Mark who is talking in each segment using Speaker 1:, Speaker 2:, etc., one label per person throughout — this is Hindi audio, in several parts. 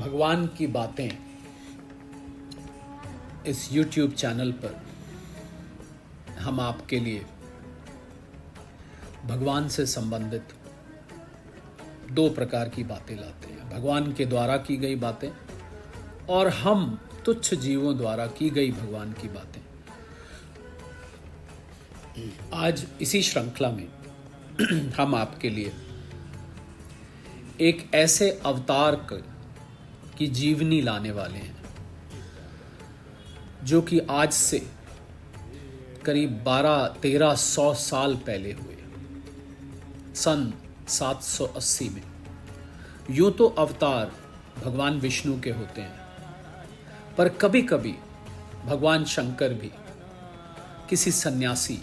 Speaker 1: भगवान की बातें इस YouTube चैनल पर हम आपके लिए भगवान से संबंधित दो प्रकार की बातें लाते हैं। भगवान के द्वारा की गई बातें और हम तुच्छ जीवों द्वारा की गई भगवान की बातें। आज इसी श्रृंखला में हम आपके लिए एक ऐसे अवतार की जीवनी लाने वाले हैं जो कि आज से करीब 1200-1300 साल पहले हुए, सन 780 में। यूं तो अवतार भगवान विष्णु के होते हैं, पर कभी कभी भगवान शंकर भी किसी सन्यासी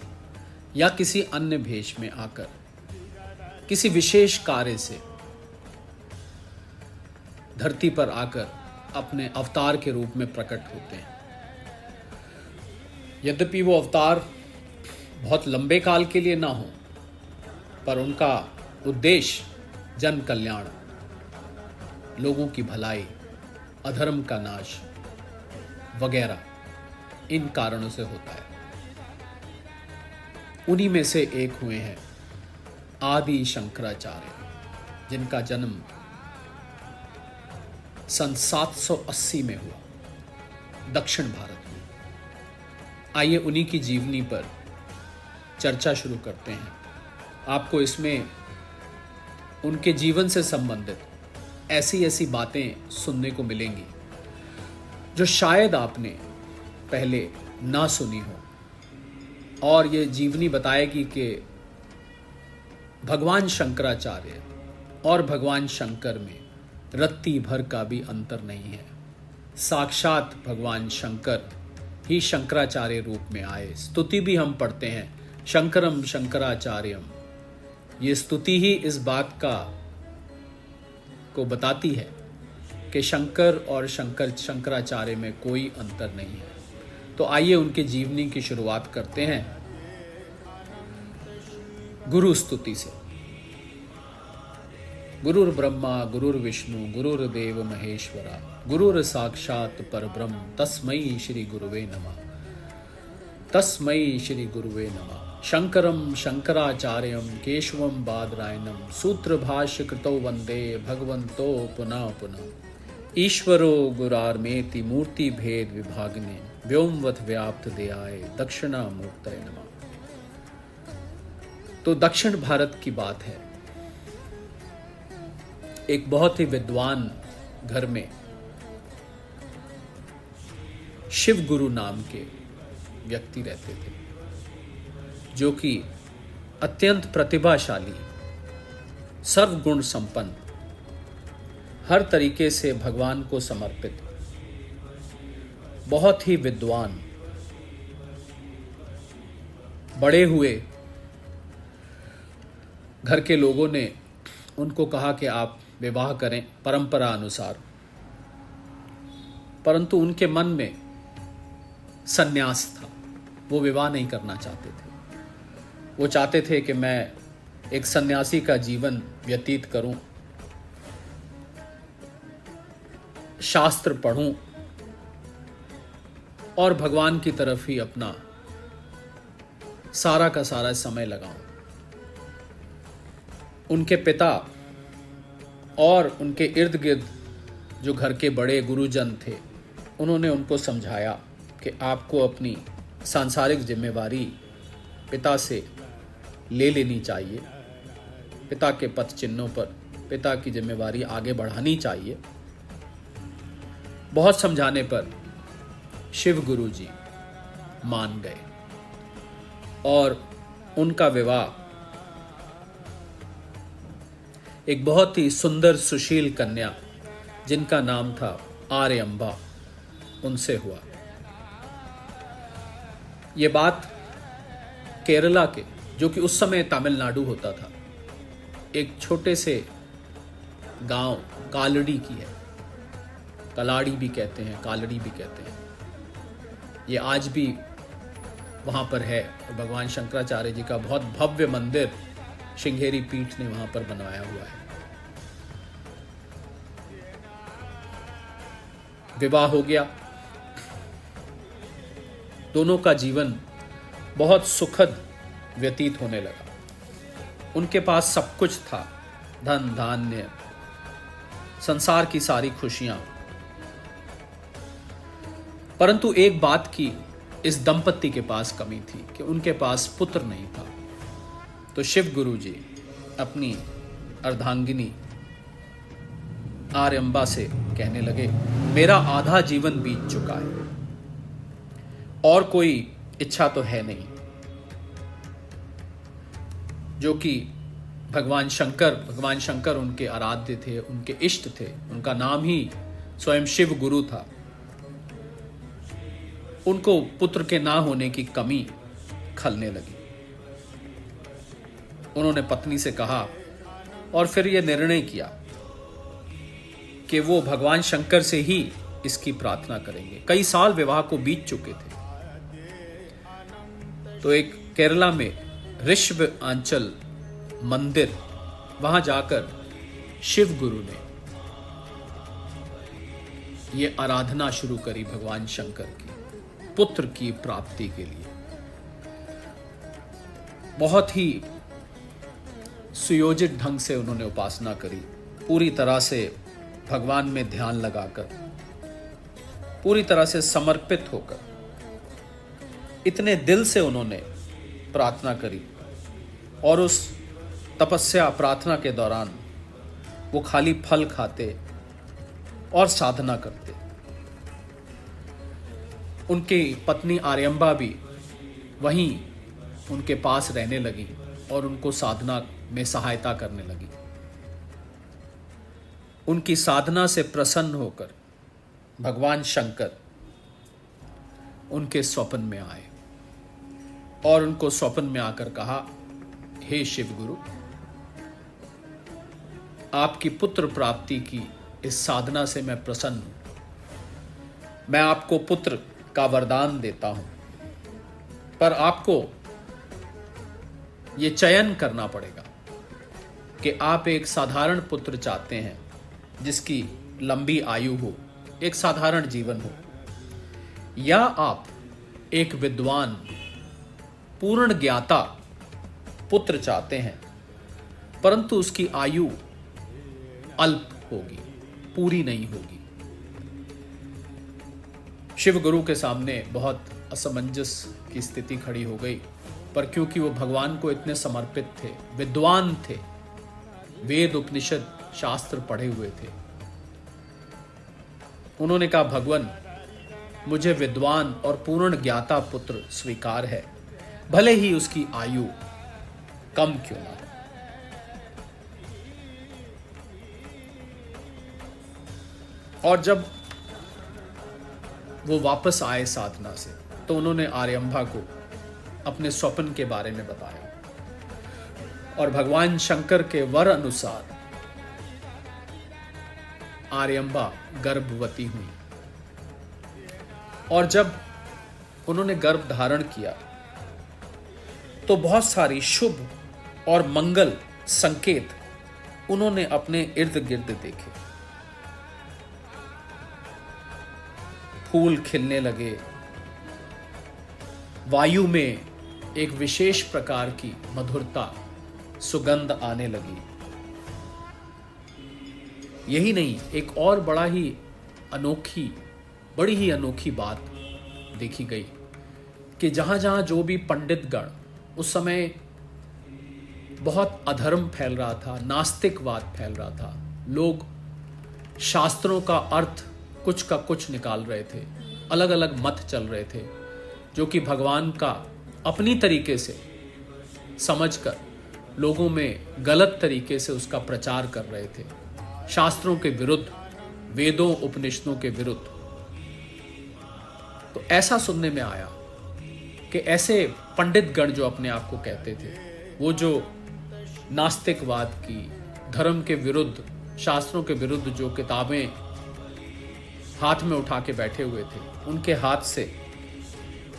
Speaker 1: या किसी अन्य भेष में आकर किसी विशेष कार्य से धरती पर आकर अपने अवतार के रूप में प्रकट होते हैं। यद्यपि वो अवतार बहुत लंबे काल के लिए ना हो, पर उनका उद्देश्य जन कल्याण, लोगों की भलाई, अधर्म का नाश वगैरह इन कारणों से होता है। उन्हीं में से एक हुए हैं आदि शंकराचार्य, जिनका जन्म सन 780 में हुआ दक्षिण भारत में। आइए उन्हीं की जीवनी पर चर्चा शुरू करते हैं। आपको इसमें उनके जीवन से संबंधित ऐसी ऐसी बातें सुनने को मिलेंगी जो शायद आपने पहले ना सुनी हो, और ये जीवनी बताएगी कि भगवान शंकराचार्य और भगवान शंकर में रत्ती भर का भी अंतर नहीं है। साक्षात भगवान शंकर ही शंकराचार्य रूप में आए। स्तुति भी हम पढ़ते हैं, शंकरम शंकराचार्यम। ये स्तुति ही इस बात को बताती है कि शंकर और शंकराचार्य में कोई अंतर नहीं है। तो आइए उनके जीवनी की शुरुआत करते हैं गुरु स्तुति से। गुरुर ब्रह्मा गुरुर्विष्णु गुरुर्देव महेश्वरा गुरुर साक्षात परब्रह्म तस्मै श्री गुरुवे नमः। तस्मै श्री गुरुवे नमः। शंकरम शंकराचार्यम केशवम बादरायणम सूत्र भाष्य कृतौ वंदे भगवन्तो पुनः पुनः। ईश्वरो गुरार्मेति मूर्ति भेद विभागने व्योमवत व्याप्त देयाय दक्षिणामूर्तये नमः। तो दक्षिण भारत की बात है। एक बहुत ही विद्वान घर में शिव गुरु नाम के व्यक्ति रहते थे, जो कि अत्यंत प्रतिभाशाली, सर्वगुण संपन्न, हर तरीके से भगवान को समर्पित, बहुत ही विद्वान, बड़े हुए घर के लोगों ने उनको कहा कि आप विवाह करें परंपरा अनुसार, परंतु उनके मन में सन्यास था। वो विवाह नहीं करना चाहते थे। वो चाहते थे कि मैं एक सन्यासी का जीवन व्यतीत करूं, शास्त्र पढ़ूं और भगवान की तरफ ही अपना सारा का सारा समय लगाऊं। उनके पिता और उनके इर्द गिर्द जो घर के बड़े गुरुजन थे, उन्होंने उनको समझाया कि आपको अपनी सांसारिक जिम्मेवारी पिता से ले लेनी चाहिए, पिता के पथ चिन्हों पर पिता की जिम्मेवारी आगे बढ़ानी चाहिए। बहुत समझाने पर शिव गुरु जी मान गए और उनका विवाह एक बहुत ही सुंदर सुशील कन्या, जिनका नाम था आर्यम्बा, उनसे हुआ। ये बात केरला के, जो कि उस समय तमिलनाडु होता था, एक छोटे से गांव कालड़ी की है। कलाड़ी भी कहते हैं, कालड़ी भी कहते हैं। ये आज भी वहाँ पर है। भगवान शंकराचार्य जी का बहुत भव्य मंदिर श्रृंगेरी पीठ ने वहाँ पर बनवाया हुआ है। विवाह हो गया। दोनों का जीवन बहुत सुखद व्यतीत होने लगा। उनके पास सब कुछ था, धन धान्य, संसार की सारी खुशियां। परंतु एक बात की इस दंपत्ति के पास कमी थी कि उनके पास पुत्र नहीं था। तो शिव गुरु जी अपनी अर्धांगिनी आर्यंबा से कहने लगे, मेरा आधा जीवन बीत चुका है और कोई इच्छा तो है नहीं। जो कि भगवान शंकर उनके आराध्य थे, उनके इष्ट थे, उनका नाम ही स्वयं शिव गुरु था। उनको पुत्र के ना होने की कमी खलने लगी। उन्होंने पत्नी से कहा और फिर यह निर्णय किया कि वो भगवान शंकर से ही इसकी प्रार्थना करेंगे। कई साल विवाह को बीत चुके थे। तो एक केरला में ऋषभ आंचल मंदिर, वहां जाकर शिव गुरु ने ये आराधना शुरू करी भगवान शंकर की, पुत्र की प्राप्ति के लिए। बहुत ही सुयोजित ढंग से उन्होंने उपासना करी, पूरी तरह से भगवान में ध्यान लगाकर, पूरी तरह से समर्पित होकर, इतने दिल से उन्होंने प्रार्थना करी। और उस तपस्या प्रार्थना के दौरान वो खाली फल खाते और साधना करते। उनकी पत्नी आर्यंबा भी वहीं उनके पास रहने लगी और उनको साधना में सहायता करने लगी। उनकी साधना से प्रसन्न होकर भगवान शंकर उनके स्वप्न में आए और उनको स्वप्न में आकर कहा, हे शिव गुरु, आपकी पुत्र प्राप्ति की इस साधना से मैं प्रसन्न हूं। मैं आपको पुत्र का वरदान देता हूं, पर आपको यह चयन करना पड़ेगा कि आप एक साधारण पुत्र चाहते हैं जिसकी लंबी आयु हो, एक साधारण जीवन हो, या आप एक विद्वान पूर्ण ज्ञाता पुत्र चाहते हैं परंतु उसकी आयु अल्प होगी, पूरी नहीं होगी। शिव गुरु के सामने बहुत असमंजस की स्थिति खड़ी हो गई, पर क्योंकि वो भगवान को इतने समर्पित थे, विद्वान थे, वेद उपनिषद शास्त्र पढ़े हुए थे, उन्होंने कहा, भगवान, मुझे विद्वान और पूर्ण ज्ञाता पुत्र स्वीकार है, भले ही उसकी आयु कम क्यों ना हो। और जब वो वापस आए साधना से, तो उन्होंने आर्यंबा को अपने स्वप्न के बारे में बताया और भगवान शंकर के वर अनुसार आर्यंबा गर्भवती हुई। और जब उन्होंने गर्भ धारण किया तो बहुत सारी शुभ और मंगल संकेत उन्होंने अपने इर्द गिर्द देखे। फूल खिलने लगे, वायु में एक विशेष प्रकार की मधुरता, सुगंध आने लगी। यही नहीं, एक और बड़ी ही अनोखी बात देखी गई कि जहां जहां जो भी पंडित गण, उस समय बहुत अधर्म फैल रहा था, नास्तिकवाद फैल रहा था, लोग शास्त्रों का अर्थ कुछ का कुछ निकाल रहे थे, अलग अलग मत चल रहे थे, जो कि भगवान का अपनी तरीके से समझकर लोगों में गलत तरीके से उसका प्रचार कर रहे थे, शास्त्रों के विरुद्ध, वेदों उपनिषदों के विरुद्ध। तो ऐसा सुनने में आया कि ऐसे पंडित गण जो अपने आप को कहते थे, वो जो नास्तिकवाद की, धर्म के विरुद्ध, शास्त्रों के विरुद्ध जो किताबें हाथ में उठा के बैठे हुए थे, उनके हाथ से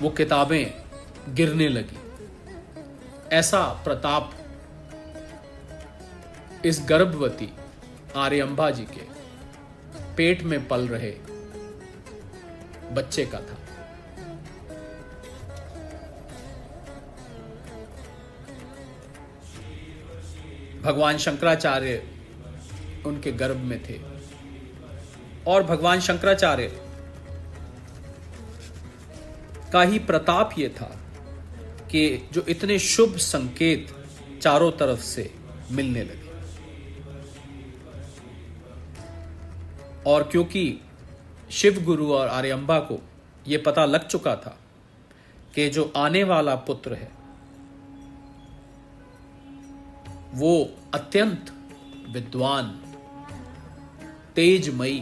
Speaker 1: वो किताबें गिरने लगी। ऐसा प्रताप इस गर्भवती आर्यंबा जी के पेट में पल रहे बच्चे का था। भगवान शंकराचार्य उनके गर्भ में थे और भगवान शंकराचार्य का ही प्रताप ये था कि जो इतने शुभ संकेत चारों तरफ से मिलने लगे। और क्योंकि शिव गुरु और आर्यम्बा को यह पता लग चुका था कि जो आने वाला पुत्र है वो अत्यंत विद्वान, तेजमयी,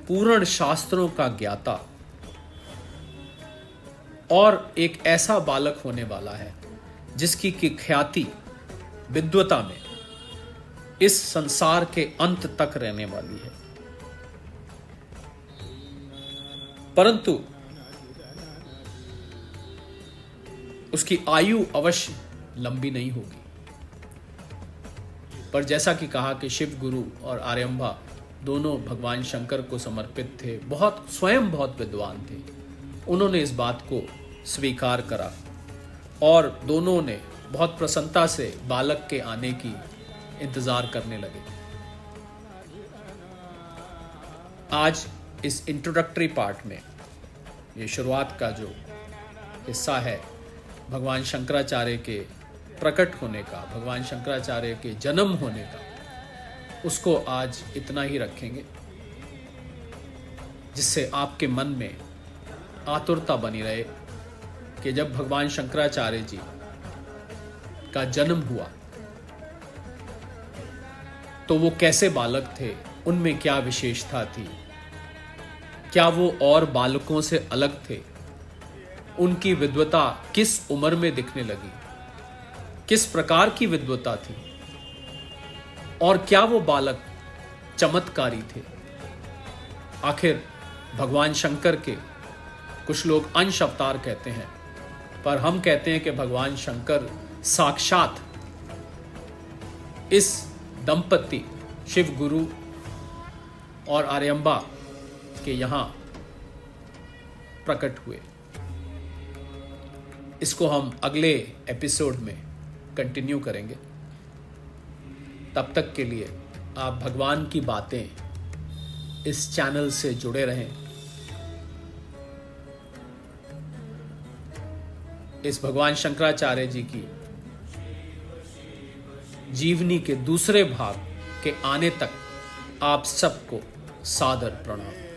Speaker 1: पूर्ण शास्त्रों का ज्ञाता और एक ऐसा बालक होने वाला है जिसकी की ख्याति विद्वता में इस संसार के अंत तक रहने वाली है। परंतु उसकी आयु अवश्य लंबी नहीं होगी। पर जैसा कि कहा कि शिव गुरु और आर्यम्बा दोनों भगवान शंकर को समर्पित थे, स्वयं बहुत विद्वान थे। उन्होंने इस बात को स्वीकार करा और दोनों ने बहुत प्रसन्नता से बालक के आने की इंतजार करने लगे। आज इस इंट्रोडक्टरी पार्ट में, ये शुरुआत का जो हिस्सा है भगवान शंकराचार्य के प्रकट होने का, भगवान शंकराचार्य के जन्म होने का, उसको आज इतना ही रखेंगे जिससे आपके मन में आतुरता बनी रहे कि जब भगवान शंकराचार्य जी का जन्म हुआ तो वो कैसे बालक थे, उनमें क्या विशेषता थी, क्या वो और बालकों से अलग थे, उनकी विद्वता किस उम्र में दिखने लगी, किस प्रकार की विद्वता थी और क्या वो बालक चमत्कारी थे। आखिर भगवान शंकर के कुछ लोग अंश अवतार कहते हैं, पर हम कहते हैं कि भगवान शंकर साक्षात इस दंपति शिव गुरु और आर्यम्बा के यहां प्रकट हुए। इसको हम अगले एपिसोड में कंटिन्यू करेंगे। तब तक के लिए आप भगवान की बातें इस चैनल से जुड़े रहें। इस भगवान शंकराचार्य जी की जीवनी के दूसरे भाग के आने तक आप सबको सादर प्रणाम।